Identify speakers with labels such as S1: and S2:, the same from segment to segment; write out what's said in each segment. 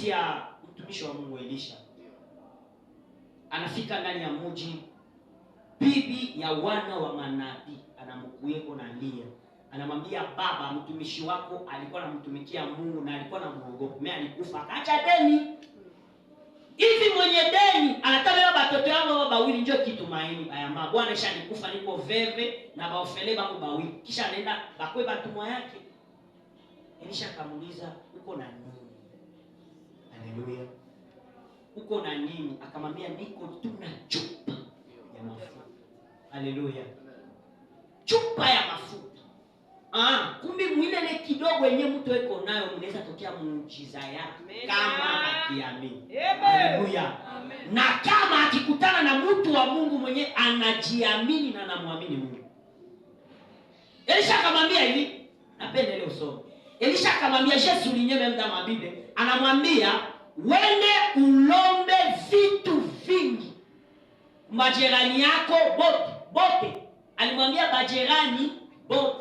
S1: hadithi ya mtumishi wa Mungu Elisha. Anafika ndani ya mji, bibi ya wana wa manabii anamkueko na lia. Anamwambia, baba, mtumishi wako alikuwa anamtumikia Mungu na alikuwa anamuogopa. Mimi alikufa akaacha deni. Hivi mwenye deni anataka watoto wangu bawili njoo kitumaini. Ayama bwana isha nikufa niko veve na baofele bangu bawili. Kisha anaenda bakwe batumwa yake. Elisha akamuuliza, uko na nini? Haleluya. Uko na nini? Akamwambia, niko tuna chupa ya mafuta. Haleluya. Chupa ya mafuta. Kumbe mwilele kidogo yenye mtu weko nayo mnaweza tokea muujiza yake kama akiamini. Haleluya. Na kama akikutana na mtu wa Mungu mwenye anajiamini na anamwamini Mungu. Elisha akamwambia hivi, napenda ile usome. Elisha akamwambia, Yesu linyewe mda mabibe, anamwambia, wende ulombe vitu vingi majirani yako bote. Alimwambia majirani bote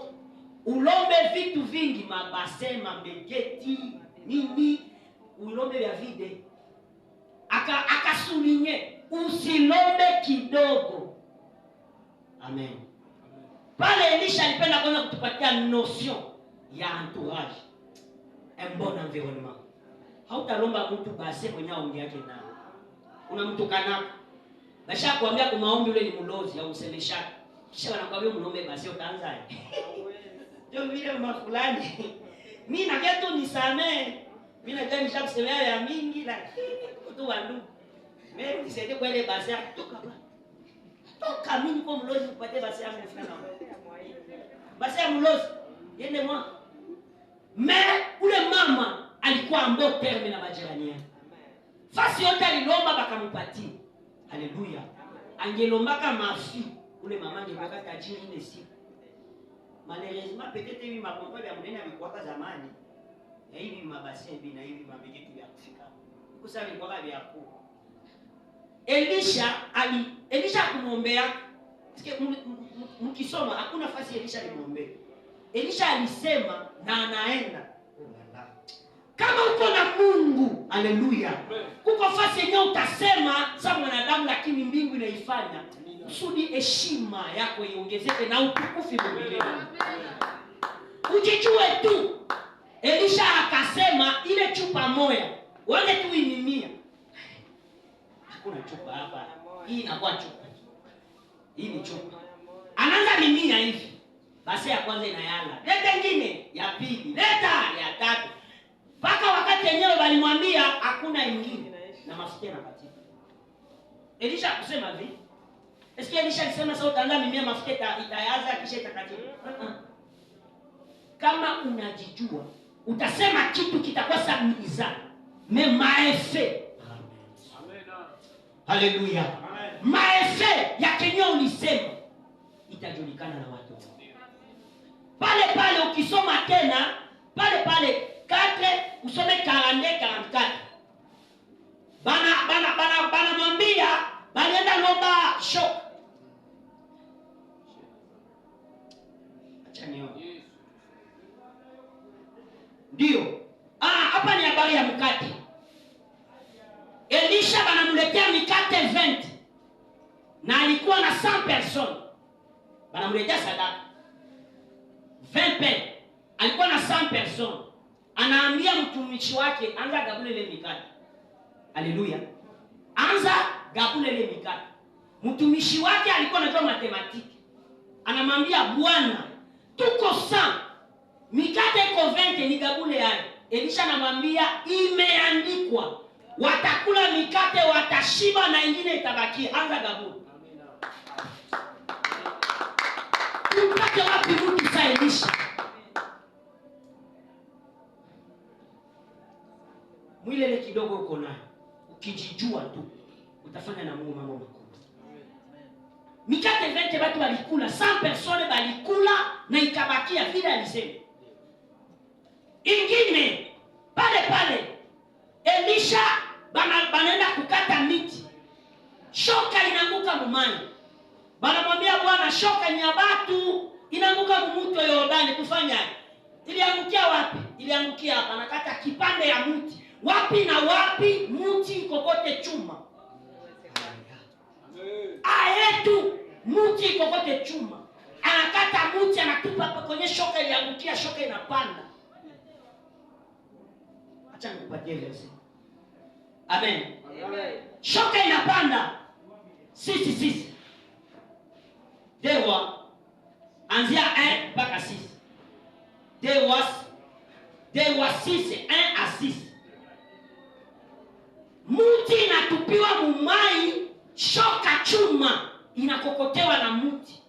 S1: ulombe vitu vingi, mabase, mabegeti, nini, ulombe vya vide. Akasulinye, usilombe kidogo. Amen. Pale Elisha alipenda kwanza kutupatia notion ya entourage, un bon environnement. Hautalomba mtu base mwenye aonge yake nao. Unamtukana. Basha kuambia kwa maombi ule ni mlozi au msemesha. Kisha wanakuambia mlombe base utaanza. Ndio vile mafulani. Mimi na geto nisamee. Mimi na gani nishakusemea ya mingi la kutu wandu. Mimi nisaidie kwa ile base kutoka bwana. Toka mimi kwa mlozi kupate base yangu fulani. Base ya mlozi. Yende mwa. Ule mama alikuwa ambo terme na majirani yake. Fasi yote alilomba bakampatia. Haleluya. Angelomba kama mafi, ule mama angekuwa tajiri ile siku. Malheureusement peut-être hivi makompa ya mnene alikuwa zamani. Na hivi mabasi hivi na hivi mabegetu ya kufika. Kusali kwa vya ku. Elisha kumwombea. Mkisoma hakuna fasi Elisha alimwombea. Elisha alisema na anaenda. Kama uko na Mungu, haleluya. Kuko fasi yenyewe utasema za mwanadamu lakini mbingu inaifanya. Kusudi heshima yako iongezeke na utukufu mbinguni. Ujijue tu. Elisha akasema ile chupa moja, wale tu inimia. Hakuna chupa hapa. Hii inakuwa chupa. Hii ni chupa. Anaanza mimia hivi. Basi ya kwanza inayala. Leta nyingine, ya pili, leta ya tatu. Paka wakati yenyewe walimwambia hakuna ingine na mafuta yanapatika. Elisha kusema hivi. Eske Elisha alisema sasa utaanza mimia mafuta itayaza kisha itakatika. Kama unajijua, utasema kitu kitakuwa samiza. Maefe. Amen. Haleluya. Maefe ya kenyo ulisema itajulikana na watu. Pale ukisoma tena, pale 4 usome 44. Bana mwambia, balienda lomba shok. Acha nione. Ndio. Hapa ni habari ya mkate. Elisha banamletea mikate 20. Na alikuwa na 100 personnes. Banamletea sadaka. 20 pe. Alikuwa na 100 personnes. Anaambia mtumishi wake anza gabule ile mikate. Haleluya. Anza gabule ile mikate. Mtumishi wake alikuwa anajua matematiki. Anamwambia Bwana, tuko 100. Mikate iko 20 ni gabule hayo. Elisha anamwambia imeandikwa. Watakula mikate watashiba na ingine itabaki. Anza gabule. Mkate wapi mtu sa Elisha? Mwilele kidogo uko nayo. Ukijijua tu utafanya na Mungu mambo makubwa. Mikate 20 watu walikula, 100 personnes walikula na ikabakia vile alisema. Ingine pale Elisha banaenda kukata miti. Shoka inaanguka mumani. Banamwambia Bwana, shoka ni ya watu inaanguka mumuto Yordani, tufanya. Iliangukia wapi? Iliangukia hapa. Nakata kipande ya mti. wapi na wapi mti kokote chuma. Ayetu mti kokote chuma. Anakata mti anatupa kwenye shoka iliangukia, shoka inapanda. Acha nikupatie verse. Amen. Amen. Shoka inapanda. Sisi. Dewa anzia 1 mpaka 6. Dewa 6 1 à 6. Muti inatupiwa mumai, shoka chuma inakokotewa na muti.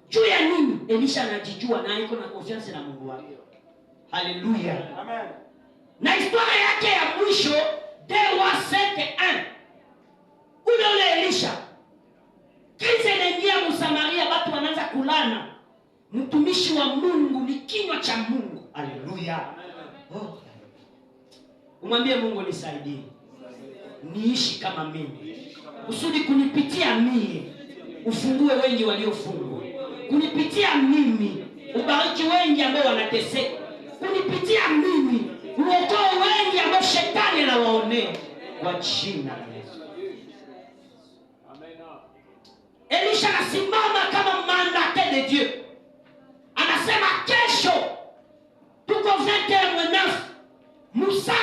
S1: Juu ya nini? Elisha anajijua na iko na confiance na Mungu wake. Haleluya. Amen. Na historia yake ya mwisho Dewa 7:1. Ule Elisha kisa inaingia Msamaria, watu wanaanza kulana. Mtumishi wa Mungu ni kinywa cha Mungu. Haleluya. Oh. Umwambie Mungu nisaidie. Niishi kama mimi. Usudi kunipitia mimi ufungue wengi waliofungwa. Kunipitia mimi ubariki wengi ambao wanateseka. Kunipitia mimi uokoe wengi ambao shetani anawaonea kwa jina la Yesu. Amen. Elisha anasimama kama mandaté de Dieu. Anasema kesho tuko 21 Musai.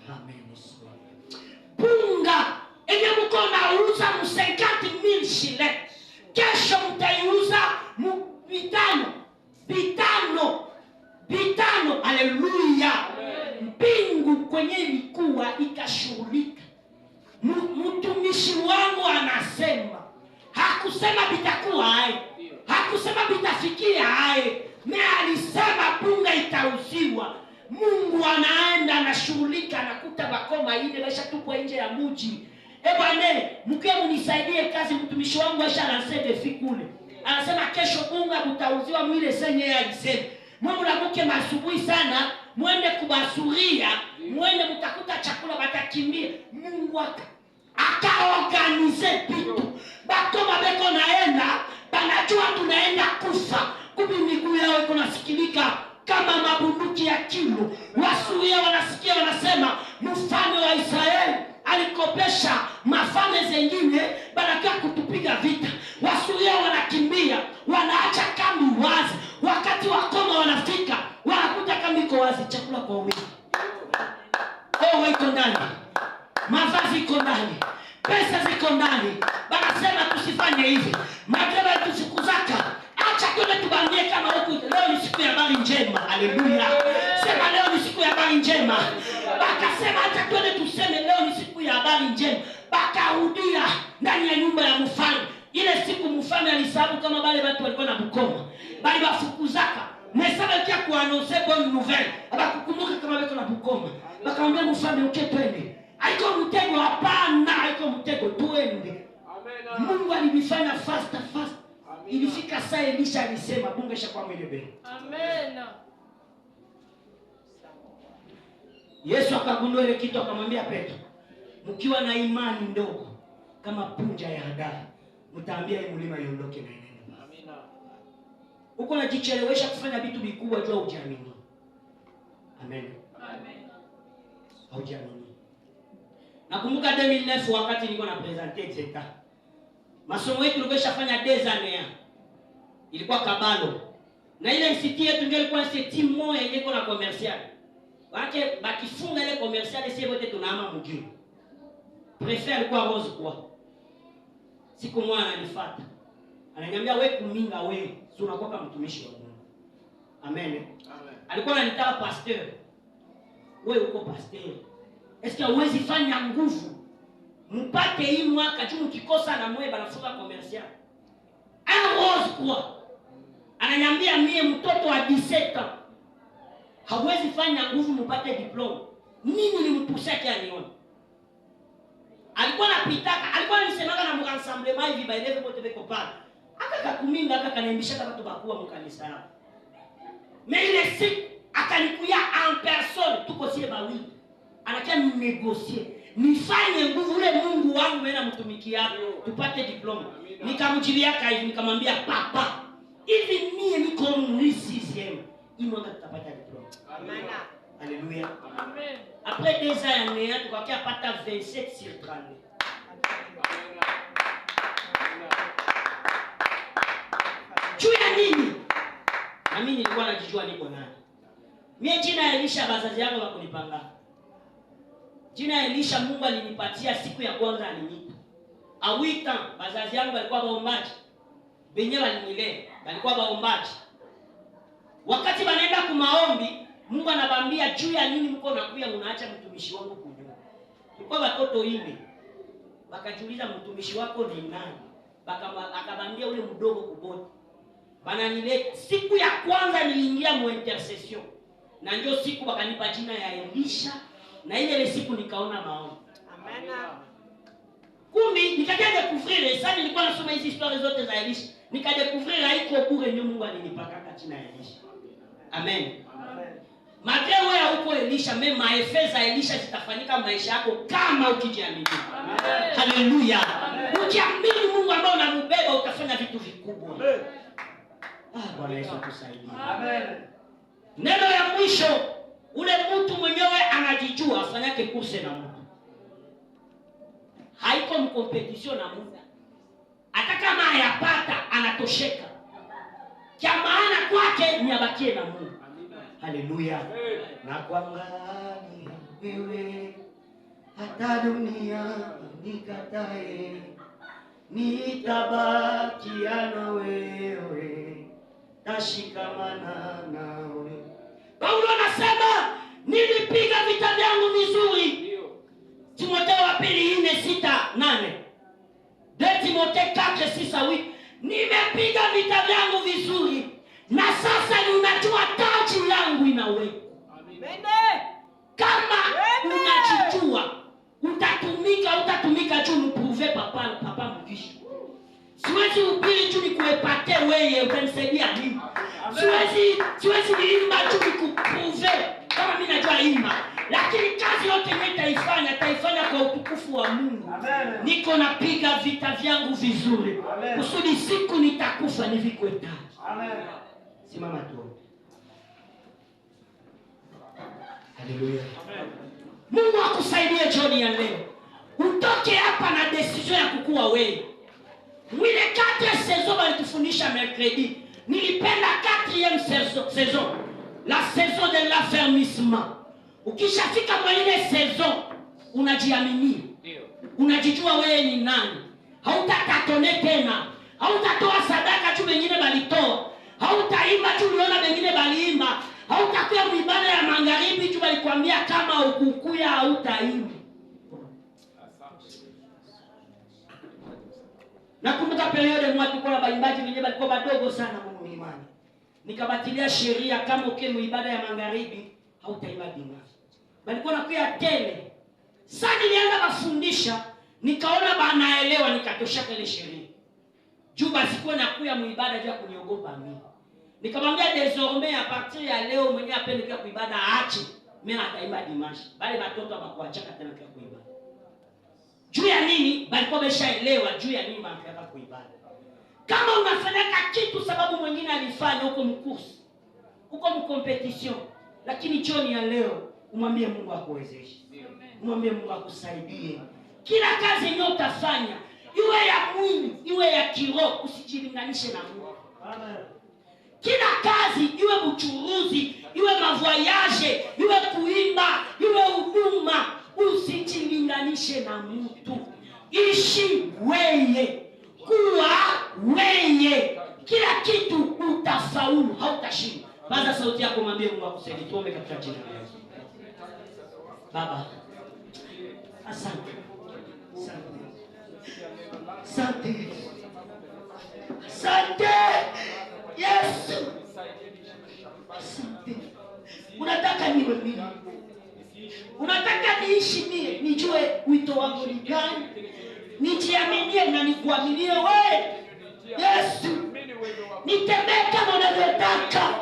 S1: Amen. Punga enye mko nauza 50,000 shile. Kesho mtaiuza vitano. Haleluya. Mbingu kwenye ilikuwa ikashughulika. Mtumishi wangu anasema, hakusema bitakuwa hai, hakusema bitafikia hai, na alisema punga itauziwa. Mungu anaenda anashughulika, anakuta bakoma ile basha tupo nje ya mji. Bwana, mke mnisaidie kazi, mtumishi wangu aisha anasema fikule. Anasema kesho punga mtauziwa mwile senye alisema. Mungu la mke masubuhi sana, mwende kubasuria, mwende mtakuta chakula batakimbia. Mungu akaorganize vitu. Bakoma beko naenda, banajua tunaenda kufa. Kubi miguu yao iko nasikilika kama mabunduki ya kilo. Wasuria wanasikia wanasema, mfalme wa Israeli alikopesha mafalme zengine banakia kutupiga vita. Wasuria wanakimbia, wanaacha kambi wazi. Wakati wakoma wanafika, wanakuta kambi iko wazi, chakula kwa wingi. Oh, iko ndani. Mavazi iko ndani. Pesa ziko ndani. Banasema tusifanye hivi. Magera tusikuzaka. Acha tuende tubambie kama huku leo ni siku ya habari njema. Haleluya. Sema leo ni siku ya habari njema. Bakasema acha tuende tuseme leo ni siku ya habari njema. Bakarudia ndani ya nyumba ya mfalme. Ile siku mfalme alisabu kama wale watu walikuwa na bukoma. Bali bafukuzaka. Mesaba kia kuanonse bonne nouvelle. Abakukumbuka kama wako na bukoma. Bakamwambia mfalme uketwende. Haiko mtego, hapana, haiko mtego, tuende. Amen. Mungu alibifanya fast. Ilifika saa Elisha alisema bunge shakuwa mwelebe. Amen. Yesu akagundua ile kitu, akamwambia Petro, mkiwa na imani ndogo kama punja ya haradali, mtaambia hii mlima iondoke na inene. Amina. Uko unajichelewesha kufanya vitu vikubwa jua hujiamini. Amen. Amen. Hujiamini. Nakumbuka 2009 wakati nilikuwa na presenter etc. Masomo yetu tulikuwa dezania. Ilikuwa Kabalo. Na ile institut yetu ndio ilikuwa institut moja yenye iko na commercial. Wake bakifunga ile commercial sisi wote tunaama mjini. Prefet alikuwa Rose kwa. Siku moja ananifuata. Ananiambia wewe kuminga wewe, si unakuwa kama mtumishi wa Mungu. Amen. Amen. Alikuwa ananitaka pasteur. Wewe uko pasteur. Est-ce que uwezi fanya nguvu mpate hii mwaka juu mkikosa na mwe banafunga commercial? Rose kwa. Ananiambia mie mtoto wa 17 ans. Hawezi fanya nguvu mpate diploma. Nini nimpuseke anione? Alikuwa anapitaka, alikuwa anisemanga na mrassemblement hivi baelewe wote beko pale. Akakakuminga akaniambisha kama tubakuwa mkanisa yao. Mais ile siku akanikuya en personne tuko sie bawili. Anakia ni negocier. Nifanye nguvu ule Mungu wangu mena mtumikia tupate diploma. Nikamjibia hivi nikamwambia papa, hivi mie niko mrisi sema. Hii mwaka tutapata diploma. Amina. Alléluia.
S2: Amen.
S1: Après 2 ans ya néant tukakia pata 27 sur 30. Juu ya nini? Na mimi nilikuwa najijua niko nani. Mimi jina ya Elisha bazazi yangu wakunipanga. Jina ya Elisha Mungu alinipatia siku ya kwanza alinipa. Awita bazazi yangu walikuwa baombaji. Benye walinilea walikuwa baombaji. Wakati wanaenda kumaombi, Mungu anabambia juu ya nini mko nakuya mnaacha mtumishi wangu kunyuma. Tulikuwa watoto 4. Bakajiuliza mtumishi wako ni nani? Akabambia ule mdogo kuboti. Bananileta siku ya kwanza niliingia mu intercession. Na ndio siku wakanipa jina ya Elisha na ile siku nikaona maombi.
S2: Amen.
S1: Kumbi nikaja découvrir sasa nilikuwa nasoma hizi historia zote za Elisha. Nikadécouvrir haiko bure ndio Mungu alinipaka jina ya Elisha. Amen.
S2: Amen.
S1: Malgré wewe uko Elisha, même maeffet za Elisha zitafanyika maisha yako kama ukijiamini.
S2: Amen.
S1: Haleluya. Ukiamini Mungu ambaye unambeba utafanya vitu vikubwa.
S2: Amen.
S1: Bwana Yesu tusaidie.
S2: Amen.
S1: Neno ya mwisho, ule mtu mwenyewe anajijua afanyake kurse na Mungu. Haiko mkompetition na Mungu. Hata kama hayapata anatosheka. Kwa maana kwake ni abakie na Mungu. Haleluya. Na kuangalia wewe hata dunia nikatae, nitabakia na wewe, tashikamana nawe. Paulo anasema nilipiga vita vyangu vizuri. Timotheo wa pili 4:6-8. De Timotheo 4:6-8. Nimepiga vita vyangu vizuri. Na sasa ninajua taji yangu inawekwa.
S2: Amen.
S1: Kama unajijua utatumika juu mprouve papa mkisho. Siwezi ubiri juu nikuepate wewe utanisaidia nini? Siwezi niimba juu nikuprouve kama mimi najua imba. Lakini kazi yote nitaifanya kwa utukufu wa Mungu.
S2: Amen.
S1: Niko napiga vita vyangu vizuri. Kusudi siku nitakufa nivikwe taji.
S2: Amen.
S1: Simama tu. Haleluya.
S2: Amen.
S1: Mungu akusaidie jioni ya leo. Utoke hapa na decision ya kukua wewe. Mwile 4 saison walitufundisha mercredi. Nilipenda 4e saison. La saison de l'affermissement. Ukishafika kwa ile saison unajiamini. Ndio. Unajijua wewe ni nani. Hautatone tena. Hautatoa sadaka tu wengine balitoa. Hautaimba tu uliona wengine baliimba. Hautakuwa mwibada ya magharibi tu walikwambia kama ukukuya hautaimba. Nakumbuka periode mwa tulikuwa na baimbaji wenyewe walikuwa wadogo sana Mungu ni imani. Nikabatilia sheria kama ukiwa mwibada ya magharibi hautaimba dini. Walikuwa nakuya tele. Sasa nilianza kufundisha, nikaona banaelewa nikatoshaka ile sheria. Juu basi kwa nakuya mwibada juu kuniogopa mimi. Nikamwambia désormais à partir ya leo mwenye apende kwa kuibada aache, mimi nataimba dimanche. Bali watoto hawakuachaka tena kwa kuibada. Juu ya nini? Balikuwa wameshaelewa juu ya nini wanataka kuibada. Kama unafanya kitu sababu mwingine alifanya huko mkursi, huko mkompetition, lakini jioni ya leo umwambie Mungu akuwezeshe. Umwambie Mungu akusaidie. Kila kazi yenye utafanya, iwe ya mwili, iwe ya kiroho, usijilinganishe na Mungu.
S2: Amen.
S1: Kila kazi, iwe uchuruzi, iwe mavoyage, iwe kuimba, iwe huduma, usijilinganishe na mtu. Ishi wewe, kuwa wewe. Kila kitu utafaulu, hautashinda. Paza sauti yako mwambie Mungu akusaidie. Tuombe katika jina la Yesu. Baba, asante. Asante. Asante. Yesu. Asante. Unataka niwe mimi. Unataka niishi mimi, nijue wito wangu ni gani. Nijiaminie na nikuaminie wewe. Yesu. Nitembee kama unavyotaka.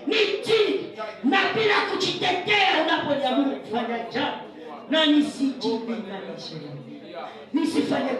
S1: Niti na bila kujitetea unaponiamuru kufanya jambo na nisijilinganishe. Nisifanye